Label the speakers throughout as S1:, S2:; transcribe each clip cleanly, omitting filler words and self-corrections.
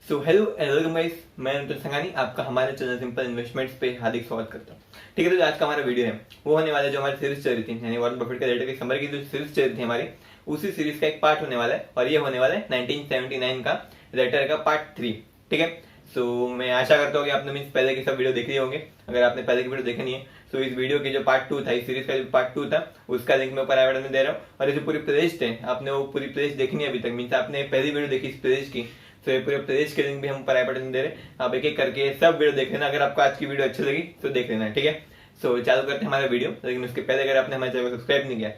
S1: So hello and welcome guys, मैं अनुतन संगानी आपका हमारे चैनल सिंपल इन्वेस्टमेंट्स पे हार्दिक स्वागत करता हूँ। ठीक है, तो आज का हमारा वीडियो है वो होने वाला है जो हमारी सीरीज चल रही थी, यानी वॉरेन बफेट के लेटर की समरी की जो सीरीज चल रही थी हमारी, उसी सीरीज का एक पार्ट होने वाला है और ये होने वाला है 1979 का लेटर का पार्ट 3। ठीक है, सो मैं आशा करता हूँ कि आपने मीन्स पहले के सब वीडियो देख लिए होंगे। अगर आपने पहले की वीडियो देखे नहीं है तो इस वीडियो के जो पार्ट 2 था, इस सीरीज का जो पार्ट 2 था, उसका लिंक मैं ऊपर आई बटन में दे रहा हूँ। और ये जो पूरी प्लेलिस्ट है, आपने वो पूरी प्लेलिस्ट देखनी है अभी तक, मीन्स आपने पहली वीडियो देखी इस प्लेलिस्ट की, तो ये पूरे प्लेलिस्ट के लिंक भी हम ऊपर आई बटन में दे रहे हैं। आप एक एक करके सब वीडियो देख लेना। अगर आपको आज की वीडियो अच्छी लगी तो देख लेना। ठीक है, सो चालू करते हैं हमारा वीडियो। लेकिन उसके पहले अगर आपने हमारे चैनल को सब्सक्राइब नहीं किया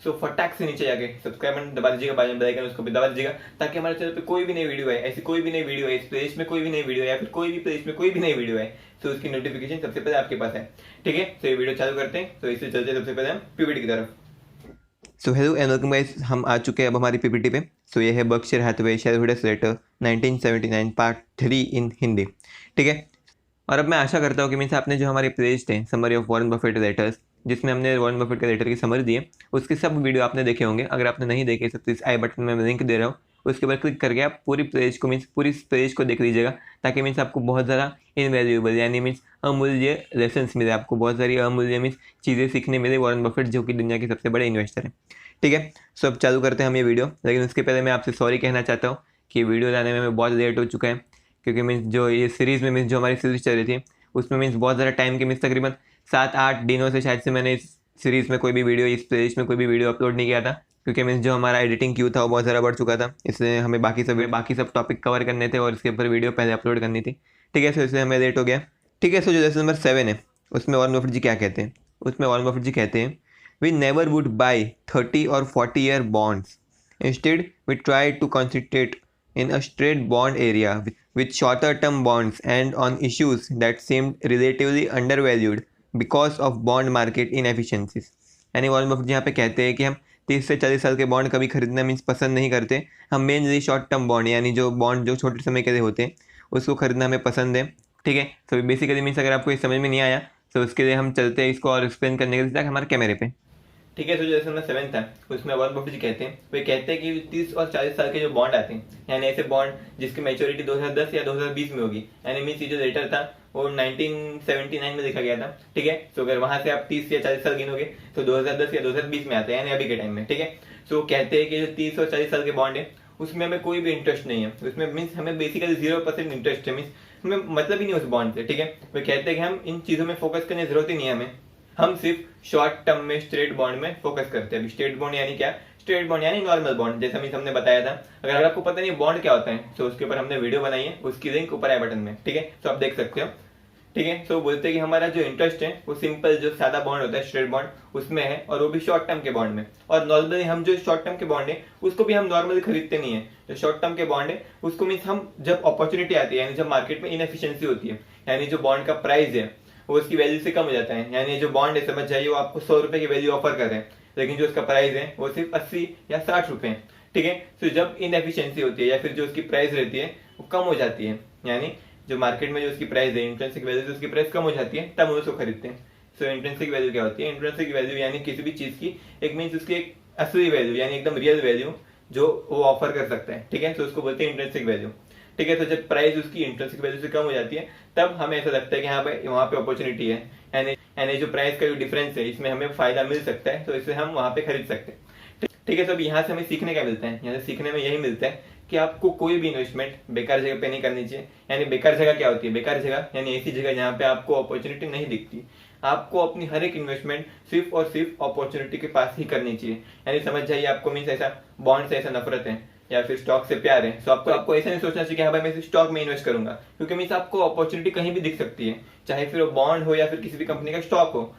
S1: सो फटाक से नीचे जाके सब्सक्राइब बटन दबा दीजिएगा, बाजू में बेल आइकन उसको भी दबा दीजिएगा, ताकि हमारे चैनल पे कोई भी नई वीडियो है, ऐसी कोई भी नई वीडियो है, इस प्लेलिस्ट में कोई भी नई वीडियो है या फिर कोई भी प्लेलिस्ट में कोई भी नई वीडियो है, तो उसकी नोटिफिकेशन सबसे पहले आपके पास है। ठीक है, तो ये वीडियो चालू करते हैं। तो इससे चलते सबसे पहले हम पीपीटी की तरफ। So hello and welcome guys, हम आ चुके हैं अब हमारी पीपीटी पे। सो ये है Berkshire Hathaway shareholders letter 1979 part 3 in Hindi. ठीक है, और अब मैं आशा करता हूँ कि मीन्स आपने जो हमारी प्लेलिस्ट है summary of Warren Buffett letters, जिसमें हमने वॉरेन बफेट के लेटर की समरी दी है, उसके सब वीडियो आपने देखे होंगे। अगर आपने नहीं देखे तो इस आई बटन में मैं लिंक दे रहा हूँ, उसके ऊपर क्लिक करके आप पूरी प्लेलिस्ट को मीन्स पूरी प्लेलिस्ट को देख लीजिएगा, ताकि मीन्स आपको बहुत ज़्यादा इनवैल्यूएबल यानी मीन्स अमूल्य लेसन्स मिले, आपको बहुत सारी अमूल्य मीन्स चीज़ें सीखने मिले वॉरेन बफेट जो कि दुनिया के सबसे बड़े इन्वेस्टर हैं। ठीक है, सो अब चालू करते हैं हम ये वीडियो। लेकिन उसके पहले मैं आपसे सॉरी कहना चाहता हूँ कि वीडियो लाने में मैं बहुत लेट हो चुका है, क्योंकि मीन्स जो ये सीरीज़ में मीन्स जो हमारी सीरीज चल रही थी उसमें मीन्स बहुत ज़्यादा टाइम के मीन्स तकरीबन 7-8 दिनों से शायद से मैंने इस सीरीज़ में कोई भी वीडियो, इस प्लेलिस्ट में कोई भी वीडियो अपलोड नहीं किया था, क्योंकि मीन्स जो हमारा एडिटिंग क्यू था वो बहुत ज़्यादा बढ़ चुका था। इसलिए हमें बाकी सब टॉपिक कवर करने थे और इसके ऊपर वीडियो पहले अपलोड करनी थी। ठीक है, सो इसलिए हमें लेट हो गया। ठीक है, सो जो लेसन नंबर 7 है उसमें वॉरेन बफेट जी क्या कहते हैं, उसमें वॉरेन बफेट जी कहते हैं, वी नेवर वुड बाई 30 और 40 year bonds, instead we try to concentrate in a straight bond area with shorter term bonds and on issues that seemed relatively undervalued because of bond market inefficiencies। यानी Warren Buffett यहाँ पे कहते हैं कि हम 30 से 40 साल के बॉन्ड कभी खरीदना मीन्स पसंद नहीं करते। हम मेनली शॉर्ट टर्म बॉन्ड यानी जो बॉन्ड जो छोटे समय के लिए होते हैं उसको खरीदना हमें पसंद है। ठीक है, तो बेसिकली मीन्स अगर आपको ये समझ में नहीं आया तो उसके लिए हम चलते हैं इसको और एक्सप्लेन करने के लिए हमारे कैमरे पे। ठीक है, तो जैसे नंबर 7 था उसमें वॉरेन बफेट जी कहते हैं, वे कहते हैं कि 30 और 40 साल के जो बॉन्ड आते हैं, यानी ऐसे बॉन्ड जिसकी मैच्योरिटी 2010 या 2020 में होगी, यानी मीन्स ये जो लेटर था वो 1979 में लिखा गया था। ठीक है, तो अगर वहां से आप 30 या 40 साल गिनोगे तो 2010 या 2020 में आते हैं, यानी अभी के टाइम में। ठीक है, तो कहते हैं कि जो 30 और 40 साल के बॉन्ड है उसमें हमें कोई भी इंटरेस्ट नहीं है, उसमें मीन्स हमें बेसिकली 0% इंटरेस्ट है, मीन्स हमें मतलब ही नहीं उस बॉन्ड से। ठीक है, वे कहते हैं कि हम इन चीजों में फोकस करने की जरूरत ही नहीं है हमें, हम सिर्फ शॉर्ट टर्म में स्ट्रेट बॉन्ड में फोकस करते हैं। स्ट्रेट बॉन्ड यानी क्या? स्ट्रेट बॉन्ड यानी नॉर्मल बॉन्ड, जैसे हमने बताया था। अगर आपको पता नहीं बॉन्ड क्या होता है तो उसके ऊपर हमने वीडियो बनाई है, उसकी लिंक ऊपर आई बटन में। ठीक है, तो आप देख सकते हो। ठीक है, तो बोलते हैं कि हमारा जो इंटरेस्ट है वो सिंपल जो सादा बॉन्ड होता है स्ट्रेट बॉन्ड उसमें है, और वो भी शॉर्ट टर्म के बॉन्ड में। और नॉर्मली हम जो शॉर्ट टर्म के बॉन्ड है उसको भी हम नॉर्मली खरीदते नहीं है। जो शॉर्ट टर्म के बॉन्ड है उसको मीन्स हम जब अपॉर्चुनिटी आती है, यानी जब मार्केट में इनएफिशिएंसी होती है, यानी जो बॉन्ड का प्राइस है वो उसकी वैल्यू से कम हो जाता है, यानी जो बॉन्ड है समझ जाइए वो आपको 100 रुपए की वैल्यू ऑफर कर रहे हैं, लेकिन जो उसका प्राइस है वो सिर्फ 80 या 60 रुपए है। ठीक है, तो जब इनएफिशिएंसी होती है या फिर जो उसकी प्राइस रहती है वो कम हो जाती है, यानी जो मार्केट में जो उसकी प्राइस है, इंट्रिंसिक वैल्यू से उसकी प्राइस कम हो जाती है, तब हम उसको खरीदते हैं। सो इंट्रिंसिक वैल्यू क्या होती है? इंट्रिंसिक वैल्यू यानी किसी भी चीज की एक मीन्स उसकी एक असली वैल्यू, यानी एकदम रियल वैल्यू जो वो ऑफर कर सकता है। ठीक है, तो उसको बोलते हैं इंट्रिंसिक वैल्यू। ठीक है, तो जब प्राइस उसकी इंट्रिंसिक वैल्यू से कम हो जाती है तब हमें ऐसा लगता है कि हाँ भाई वहां पे अपॉर्चुनिटी है, यानी जो प्राइस का जो डिफरेंस है इसमें हमें फायदा मिल सकता है, तो इसे हम वहां पे खरीद सकते हैं। ठीक है, तो यहाँ से हमें सीखने क्या मिलता है? यहाँ से सीखने में यही मिलता है कि आपको कोई भी इन्वेस्टमेंट बेकार जगह पे नहीं करनी चाहिए। यानी बेकार जगह क्या होती है? बेकार जगह यानी ऐसी जगह जहाँ पे आपको अपॉर्चुनिटी नहीं दिखती। आपको अपनी हर एक इन्वेस्टमेंट सिर्फ और सिर्फ अपॉर्चुनिटी के पास ही करनी चाहिए। यानी समझ जाइए आपको मीन्स ऐसा बॉन्ड से ऐसा नफरत है या फिर स्टॉक से प्यार है, तो आपको ऐसा नहीं सोचना चाहिए कि हाँ भाई मैं स्टॉक में इन्वेस्ट करूंगा, क्योंकि मीन्स आपको अपॉर्चुनिटी कहीं भी दिख सकती है, चाहे फिर वो बॉन्ड हो या फिर किसी भी कंपनी का स्टॉक हो।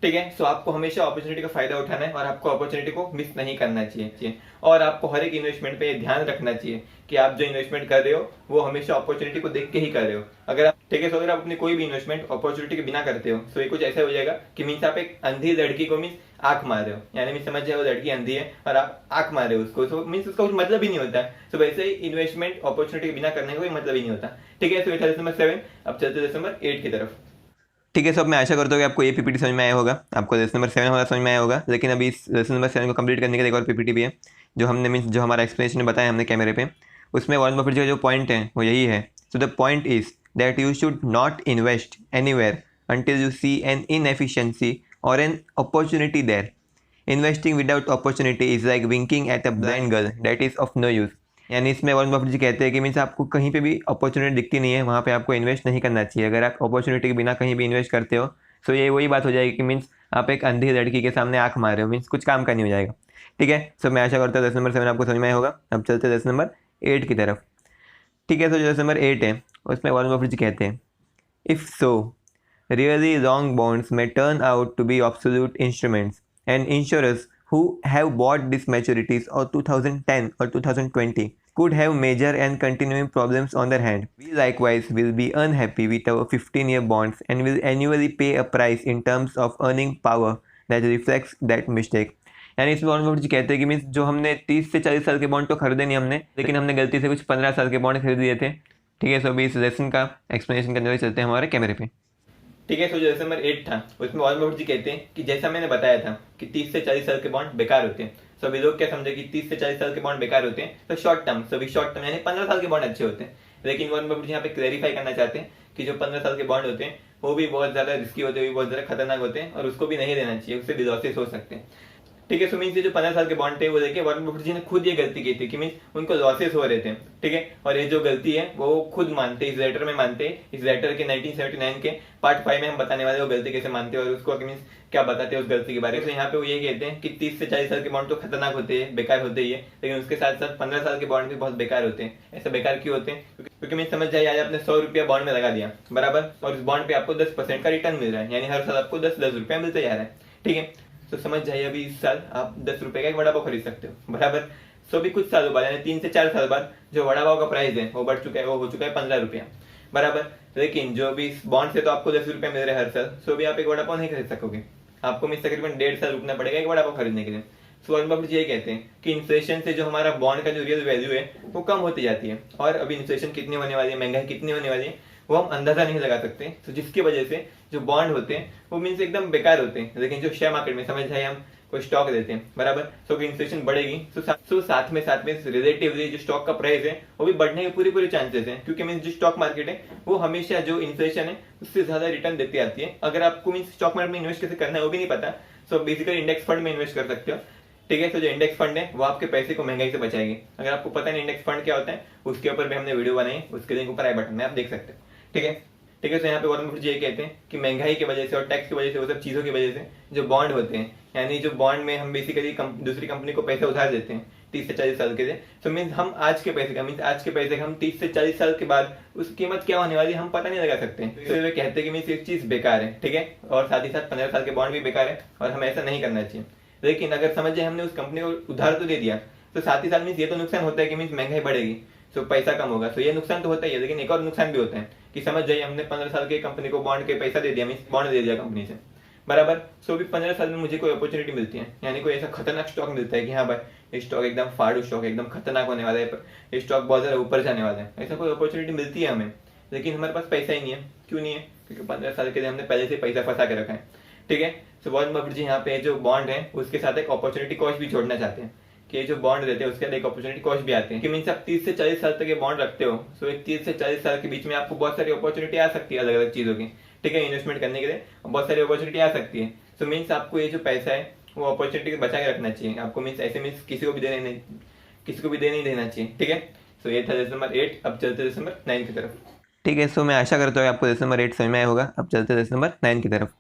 S1: ठीक है, सो आपको हमेशा अपॉर्चुनिटी का फायदा उठाना है और आपको अपॉर्चुनिटी को मिस नहीं करना चाहिए। और आपको हर एक इन्वेस्टमेंट पे ध्यान रखना चाहिए कि आप जो इन्वेस्टमेंट कर रहे हो वो हमेशा अपॉर्चुनिटी को देख के ही कर रहे हो। अगर आप ठीक है, तो अगर आप अपनी कोई भी इन्वेस्टमेंट अपॉर्चुनिटी के बिना करते हो तो ये कुछ ऐसा हो जाएगा कि मीन्स आप एक अंधी लड़की को मीन्स आंख मार रहे हो, यानी मीन्स समझ जाए वो लड़की अंधी है और आप आंख मार रहे हो उसको, तो मीन्स उसका कुछ मतलब ही नहीं होता है। तो वैसे ही इन्वेस्टमेंट अपॉर्चुनिटी के बिना करने का कोई मतलब ही नहीं होता। ठीक है, तो ये था लेसन नंबर 7। अब चलते लेसन नंबर 8 की तरफ। ठीक है, सब मैं आशा करता हूँ कि आपको ये पीपीटी समझ में आया होगा, आपको लेसन नंबर 7 हमारा समझ में आया होगा। लेकिन अभी इस लेसन नंबर 7 को कंप्लीट करने के लिए एक और पीपीटी भी है जो हमने मीन्स जो हमारा एक्सप्लेनेशन बताया हमने कैमरे पे, उसमें वॉरेन बफेट का जो पॉइंट है वो यही है। So the point is that you should not invest anywhere until you see an inefficiency or an opportunity there. Investing without opportunity is like winking at a blind girl that is of no use. यानी इसमें Warren Buffett जी कहते हैं कि means आपको कहीं पे भी opportunity दिखती नहीं है, वहाँ पे आपको इन्वेस्ट नहीं करना चाहिए। अगर आप अपॉर्चुनिटी के बिना कहीं भी इन्वेस्ट करते हो तो ये वही बात हो जाएगी कि मीन्स आप एक अंधी लड़की के सामने आंख मार रहे हो, मीन्स कुछ काम का नहीं हो जाएगा। ठीक है, सो मैं आशा करता हूँ 10 नंबर 7 आपको समझ में आया होगा। अब चलते 10 नंबर 8 की तरफ। ठीक है, तो जो 10 नंबर 8 है उसमें वॉरेन बफेट जी कहते हैं, if so really wrong bonds may turn out to be obsolete instruments, and insurers who have bought these maturities of 2010 or 2020 could have major and continuing problems on their hand. We likewise will be unhappy with our 15-year bonds and will annually pay a price in terms of earning power that reflects that mistake. यानी इसमें Warren Buffett जी कहते हैं कि means जो हमने 30 से 40 साल के बॉन्ड तो खरीदे नहीं हमने, लेकिन हमने गलती से कुछ 15 साल के बॉन्ड खरीद लिए थे। ठीक है, सो अभी इस लेसन का एक्सप्लेनेशन करने हुए चलते हैं हमारे कैमरे पे। ठीक है, सो जो नंबर 8 था उसमें वॉरेन बफेट जी कहते हैं कि जैसा मैंने बताया था कि 30 से 40 साल के बॉन्ड बेकार होते हैं। सभी लोग क्या समझे कि 30 से 40 साल के बॉन्ड बेकार होते हैं, तो शॉर्ट टर्म यानी 15 साल के बॉन्ड अच्छे होते हैं। लेकिन वॉरेन बफेट जी यहाँ पे क्लैरिफाई करना चाहते हैं कि जो 15 साल के बॉन्ड होते हैं वो भी बहुत ज्यादा रिस्की होते हैं, बहुत ज्यादा खतरनाक होते हैं और उसको भी नहीं लेना चाहिए, उससे भी लॉसेस हो सकते हैं। ठीक है, सो मीन्स ये जो 15 साल के बॉन्ड थे वो देखिए वॉरेन बफेट जी ने खुद ये गलती की थी कि मीन्स उनको लॉसेस हो रहे थे। ठीक है, और ये जो गलती है वो खुद मानते, इस लेटर में मानते। इस लेटर के 1979 के पार्ट 5 में हम बताने वाले वो गलती कैसे मानते हैं और उसको मीन्स क्या बताते हैं उस गलती के बारे में। तो यहाँ पे वो ये कहते हैं कि 30 से 40 साल के बॉन्ड तो खतरनाक होते हैं, बेकार होते ही है, लेकिन उसके साथ साथ 15 साल के बॉन्ड भी बहुत बेकार होते हैं। ऐसा बेकार क्यों होते हैं? क्योंकि मैं समझ जाइए आज आपने 100 रुपया बॉन्ड में लगा दिया बराबर, और इस बॉन्ड पे आपको 10% का रिटर्न मिल रहा है, यानी हर साल आपको 10 रुपया मिलते जा रहा है। ठीक है, तो समझ जाइए अभी इस साल आप 10 रुपए का एक वड़ा पाव खरीद सकते हो बराबर। सो भी कुछ सालों बाद यानी 3 से 4 साल बाद जो वड़ा पाव का प्राइस है वो बढ़ चुका है, वो हो चुका है 15 रुपया बराबर। लेकिन जो भी बॉन्ड से तो आपको 10 रुपया मिल रहा है हर साल, सो भी आप एक वड़ा पाव नहीं खरीद सकोगे, आपको मिल तकरीबन 1.5 साल रुकना पड़ेगा एक वड़ा पाव खरीदने के लिए। सो वॉरेन बफेट जी ये कहते हैं कि इन्फ्लेशन से जो हमारा बॉन्ड का जो रियल वैल्यू है वो कम होती जाती है, और अभी इन्फ्लेशन कितनी होने वाली है, महंगाई कितनी होने वाली है वो हम अंदाजा नहीं लगा सकते। तो जिसकी वजह से जो बॉन्ड होते हैं वो मीन्स एकदम बेकार होते हैं। लेकिन जो शेयर मार्केट में समझ जाए हम कोई स्टॉक देते हैं बराबर, सो इन्फ्लेशन बढ़ेगी तो साथ में रिलेटिवली जो स्टॉक का प्राइस है वो भी बढ़ने के पूरे चांसेस हैं, क्योंकि मीन्स जो स्टॉक मार्केट है वो हमेशा जो इन्फ्लेशन है उससे ज्यादा रिटर्न देती आती है। अगर आपको मीन्स स्टॉक मार्केट में इन्वेस्ट कैसे करना है वो भी नहीं पता, सो बेसिकली इंडेक्स फंड में इन्वेस्ट कर सकते हो। ठीक है, तो जो इंडेक्स फंड है वो आपके पैसे को महंगाई से बचाएगी। अगर आपको पता नहीं इंडेक्स फंड क्या होता है, उसके ऊपर भी हमने वीडियो बनाई, उसके लिंक ऊपर आई बटन में आप देख सकते हो। ठीक है, तो यहाँ पे वॉरेन बफेट जी ये कहते हैं कि महंगाई की वजह से और टैक्स की वजह से, वो सब चीजों की वजह से जो बॉन्ड होते हैं, यानी जो बॉन्ड में हम बेसिकली दूसरी कंपनी को पैसे उधार देते हैं 30 से 40 साल के लिए, तो मीन्स हम आज के पैसे का हम 30 से 40 साल के बाद उस कीमत क्या होने वाली हम पता नहीं लगा सकते। तो वे कहते हैं कि मीन्स एक चीज बेकार है। ठीक है, और साथ ही साथ 15 साल के बॉन्ड भी बेकार है और हमें ऐसा नहीं करना चाहिए। लेकिन अगर समझ जाए हमने उस कंपनी को उधार तो दे दिया, तो साथ ही साथ मीन्स ये तो नुकसान होता है कि मीन्स महंगाई बढ़ेगी, तो पैसा कम होगा, तो ये नुकसान तो होता ही है। लेकिन एक और नुकसान भी होता है कि समझ जाइए हमने 15 साल के कंपनी को बॉन्ड के पैसा दे दिया, मीन्स बॉन्ड दे दिया कंपनी से बराबर। सो भी 15 साल में मुझे कोई अपॉर्चुनिटी मिलती है, यानी कोई ऐसा खतरनाक स्टॉक मिलता है कि हाँ भाई ये स्टॉक एकदम फाड़ू स्टॉक है, एकदम खतरनाक होने वाला है, ये स्टॉक बहुत ज्यादा ऊपर जाने वाला है, ऐसा कोई अपॉर्चुनिटी मिलती है हमें, लेकिन हमारे पास पैसा ही नहीं है। क्यों नहीं है? क्योंकि 15 साल के लिए हमने पहले से पैसा फंसा के रखा है। ठीक है, सो वॉरेन बफेट जी यहाँ पे जो बॉन्ड है उसके साथ एक अपॉर्चुनिटी कॉस्ट भी जोड़ना चाहते हैं कि जो बॉन्ड देते हैं उसके एक अपॉर्चुनिटी कॉस्ट भी आते हैं कि मीन्स आप 30 से 40 साल तक ये बॉन्ड रखते हो, सो 30 से 40 साल के बीच में आपको बहुत सारी अपॉर्चुनिटी आ सकती है अलग अलग चीजों की। ठीक है, इन्वेस्टमेंट करने के लिए बहुत सारी अपॉर्चुनिटी आ सकती है। सो मीन्स आपको ये जो पैसा है वो अपॉर्चुनिटी बचा के रखना चाहिए आपको, मीन्स ऐसे मीन्स किसी को भी दे नहीं देना चाहिए। ठीक है, सो ये था लेसन नंबर 8। अब चलते लेसन नंबर 9 की तरफ। ठीक है, सो मैं आशा करता हूँ आपको लेसन नंबर 8 समझ में आया होगा। अब चलते लेसन नंबर 9 की तरफ।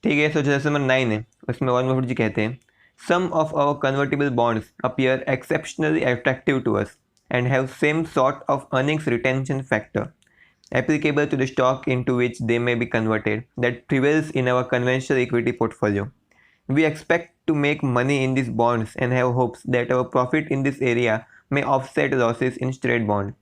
S1: ठीक है, सो जो लेसन नंबर 9 है उसमें वॉरेन बफेट जी कहते हैं, some of our convertible bonds appear exceptionally attractive to us and have same sort of earnings retention factor applicable to the stock into which they may be converted that prevails in our conventional equity portfolio. We expect to make money in these bonds and have hopes that our profit in this area may offset losses in straight bond.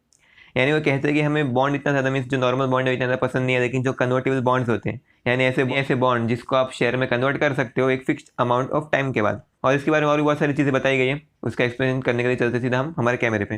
S1: यानी वो कहते हैं कि हमें bond इतना ज़्यादा means जो normal bond है इतना ज़्यादा पसंद नहीं है, लेकिन जो कन्वर्टेबल बॉन्ड्स होते हैं यानी ऐसे बॉन्ड जिसको आप शेयर में कन्वर्ट कर सकते हो एक फिक्स्ड अमाउंट ऑफ टाइम के बाद, और इसके बारे में और भी बहुत सारी चीज़ें बताई गई है, उसका एक्सप्लेन करने के लिए चलते सीधा हम हमारे कैमरे पे।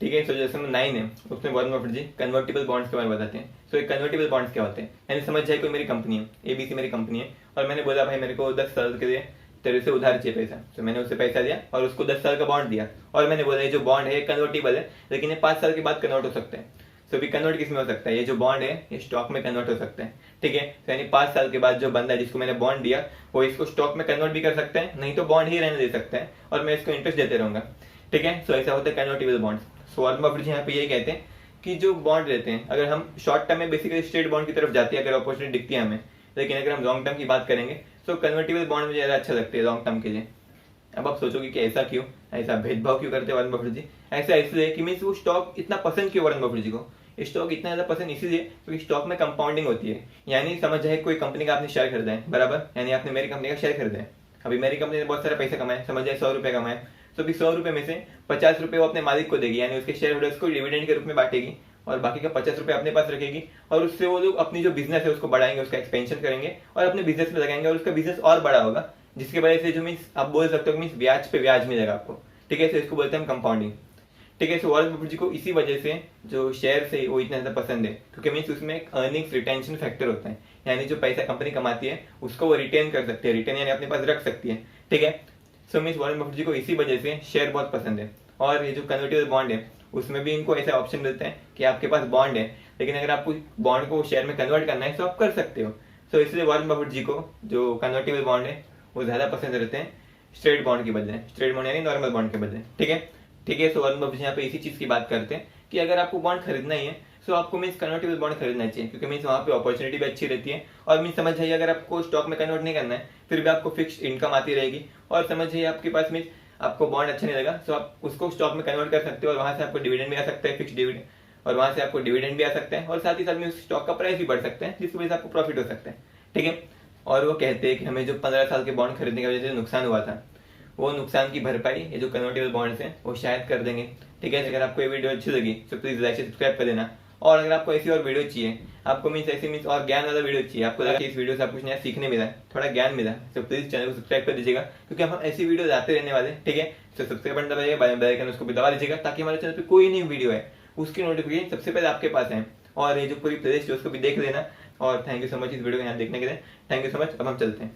S1: ठीक है, सो जैसे 9 है उसमें वॉरेन बफेट जी कन्वर्टेबल बॉन्ड्स के बारे में बताते हैं। सो एक कन्वर्टेबल बॉन्ड्स क्या होते हैं, यानी समझ जाए कोई मेरी कंपनी है ABC मेरी कंपनी है, और मैंने बोला भाई मेरे को 10 साल के लिए तेरे से उधार चाहिए पैसा। तो मैंने उसे पैसा दिया और उसको 10 साल का बॉन्ड दिया, और मैंने बोला ये जो बॉन्ड है कन्वर्टेबल है, लेकिन ये 5 साल के बाद कन्वर्ट हो सकते हैं। तो भी कन्वर्ट किस में हो सकता है, ये जो बॉन्ड है ये स्टॉक में कन्वर्ट हो सकता है। ठीक है, तो यानी 5 साल के बाद जो बंदा जिसको मैंने बॉन्ड दिया वो इसको स्टॉक में कन्वर्ट भी कर सकता है, नहीं तो बॉन्ड ही रहने दे सकता है और मैं इसको इंटरेस्ट देते रहूंगा। ठीक है, सो ऐसा होता है कन्वर्टेबल बॉन्ड। सो वॉरेन बफेट यहाँ पे ये कहते हैं कि जो बॉन्ड रहते हैं, अगर हम शॉर्ट टर्म में बेसिकली स्ट्रेट बॉन्ड की तरफ जाती है अगर अपॉर्चुनिटी दिखती है हमें, लेकिन अगर हम लॉन्ग टर्म की बात करेंगे तो कन्वर्टेबल बॉन्ड मुझे ज़्यादा अच्छा लगता है लॉन्ग टर्म के लिए। अब आप सोचोगे कि ऐसा क्यों, ऐसा भेदभाव क्यों करते हैं वॉरेन बफेट जी? ऐसा इसलिए कि मीन्स वो स्टॉक इतना पसंद क्यों वॉरेन बफेट जी को? स्टॉक इतना ज्यादा पसंद इसीलिए क्योंकि स्टॉक में कंपाउंडिंग होती है। यानी समझ जाए कोई कंपनी का आपने शेयर खरीदा है, बराबर, यानी आपने मेरी कंपनी का शेयर खरीदा है। अभी मेरी कंपनी ने बहुत सारा पैसा कमाया, समझ जाए 100 रुपए कमाए, तो अभी 100 रुपए में से 50 रुपए वो अपने मालिक को देगी, यानी उसके शेयर होल्डर्स को डिविडेंड के रूप में बांटेगी, और बाकी का 50 रुपए अपने पास रखेगी, और उससे वो लोग अपनी जो बिजनेस है उसको बढ़ाएंगे, उसका एक्सपेंशन करेंगे और अपने बिजनेस में लगाएंगे, और उसका बिजनेस और बड़ा होगा, जिसकी वजह से जो मीन्स आप बोल सकते हो मीन्स ब्याज पे ब्याज मिलेगा आपको। ठीक है, तो इसको बोलते हैं कंपाउंडिंग। ठीक है, सो वॉरेन बफेट जी को इसी वजह से जो शेयर है वो इतना ज्यादा पसंद है, क्योंकि मीन्स उसमें एक अर्निंग्स रिटेंशन फैक्टर होता है, यानी जो पैसा कंपनी कमाती है उसको वो रिटेन कर सकती है, रिटेन यानी अपने पास रख सकती है। ठीक है, सो मीन्स वॉरेन बफेट जी को इसी वजह से शेयर बहुत पसंद है। और ये जो कन्वर्टेबल बॉन्ड है उसमें भी इनको ऐसा ऑप्शन मिलता है कि आपके पास बॉन्ड है, लेकिन अगर आपको बॉन्ड को शेयर में कन्वर्ट करना है तो आप कर सकते हो। सो इसलिए वॉरेन बफेट जी को जो कन्वर्टेबल बॉन्ड है वो ज्यादा पसंद रहते हैं स्ट्रेट बॉन्ड के बदले, स्ट्रेट बॉन्ड यानी नॉर्मल बॉन्ड के बदले। ठीक है, ठीक है, सो वॉरेन बफेट यहाँ पे इसी चीज की बात करते हैं कि अगर आपको बॉन्ड खरीदना ही है तो आपको मीन्स कन्वर्टेबल बॉन्ड खरीदना चाहिए, क्योंकि मीन्स वहाँ पे अपॉर्चुनिटी भी अच्छी रहती है, और मीन्स समझ जाइए अगर आपको स्टॉक में कन्वर्ट नहीं करना है फिर भी आपको फिक्स्ड इनकम आती रहेगी, और समझ जाइए आपके पास मीन्स आपको बॉन्ड अच्छा नहीं लगा तो आप उसको स्टॉक में कन्वर्ट कर सकते हो, और वहां से आपको डिविडेंड भी आ सकता है, फिक्स डिविडेंड, और वहां से आपको डिविडेंड भी आ सकता है, और साथ ही साथ में उस स्टॉक का प्राइस भी बढ़ सकता है, जिसकी वजह से आपको प्रॉफिट हो सकता है। ठीक है, और वो कहते हैं कि हमें जो 15 साल के बॉन्ड खरीदने की वजह से नुकसान हुआ था वो नुकसान की भरपाई ये जो कन्वर्टेबल बॉन्ड्स हैं वो शायद कर देंगे। ठीक है, अगर आपको ये वीडियो अच्छी लगी तो प्लीज लाइक से सब्सक्राइब कर देना, और अगर आपको ऐसी और वीडियो चाहिए, आपको मीन्स ऐसी मीन्स और ज्ञान वाला वीडियो चाहिए, आपको लगा कि इस वीडियो से आपको कुछ नया सीखने मिला, थोड़ा ज्ञान मिला, तो प्लीज चैनल को सब्सक्राइब कर दीजिएगा, क्योंकि हम ऐसी वीडियो आते रहने वाले। ठीक है, तो सब्सक्राइब बटन दबाइएगा, बेल आइकन उसको भी दबा दीजिएगा, ताकि हमारे चैनल पे कोई नई वीडियो है उसकी नोटिफिकेशन सबसे पहले आपके पास है। और ये जो पूरी प्लेलिस्ट है उसको भी देख लेना, और थैंक यू सो मच इस वीडियो को यहाँ देखने के लिए, थैंक यू सो मच। अब हम चलते हैं।